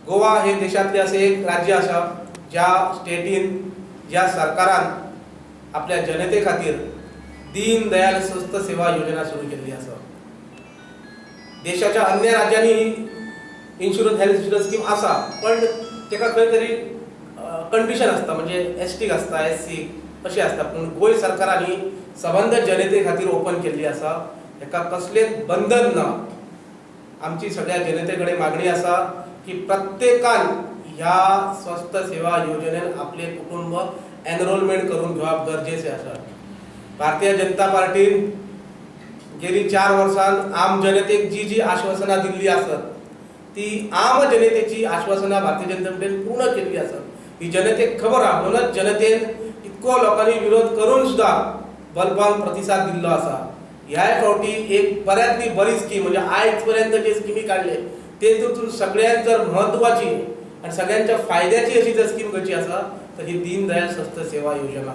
गोवा हे देशातले असे एक राज्य आसा ज्या स्टेटीन ज्या सरकारान आपल्या जनते खातीर दीन दयाल स्वस्थ सेवा योजना सुरू केल्ली आसा। देशाच्या अन्य राज्यांनी इन्शुरन्स हेल्थ इन्शुरन्स स्कीम आसा, पण तेका खंय तरी कंडिशन आसता, म्हणजे एसटीक आसता, एससी अशी आसता। पूण गोंय सरकारांनी सबंद जनते खातीर ओपन केल्ली आसा, हेका कसलेच बंधन ना। आमची सगळ्या जनते कडेन मागणी आसा की प्रत्येकान ह्या स्वस्थ सेवा योजनेन आपले कुटुंब एनरोलमेंट करून घेवप गरजेचे आसा। भारतीय जनता पार्टीन गेली 4 वर्सां आम जनतेक जी आश्वासना दिल्ली आसत ती आम जनतेची आश्वासना भारतीय जनता पार्टीन पूर्ण केल्ली आसत। ही जनतेक खबर आहा, म्हणूनच जनतेन इतको लोकांनी विरोध करून सुद्धा बलपान प्रतिसाद दिल्लो आसा। ह्या फावटी एक बऱ्यांतली बरी स्कीम, म्हणजे आयज पर्यंत जे स्किमी काढले तेतून सगळ्यांत जर महत्वाची आणि सगळ्यांच्या फायद्याची अशी जर स्कीम खंयची आसा तर ही दीन दयाल स्वस्थ सेवा योजना।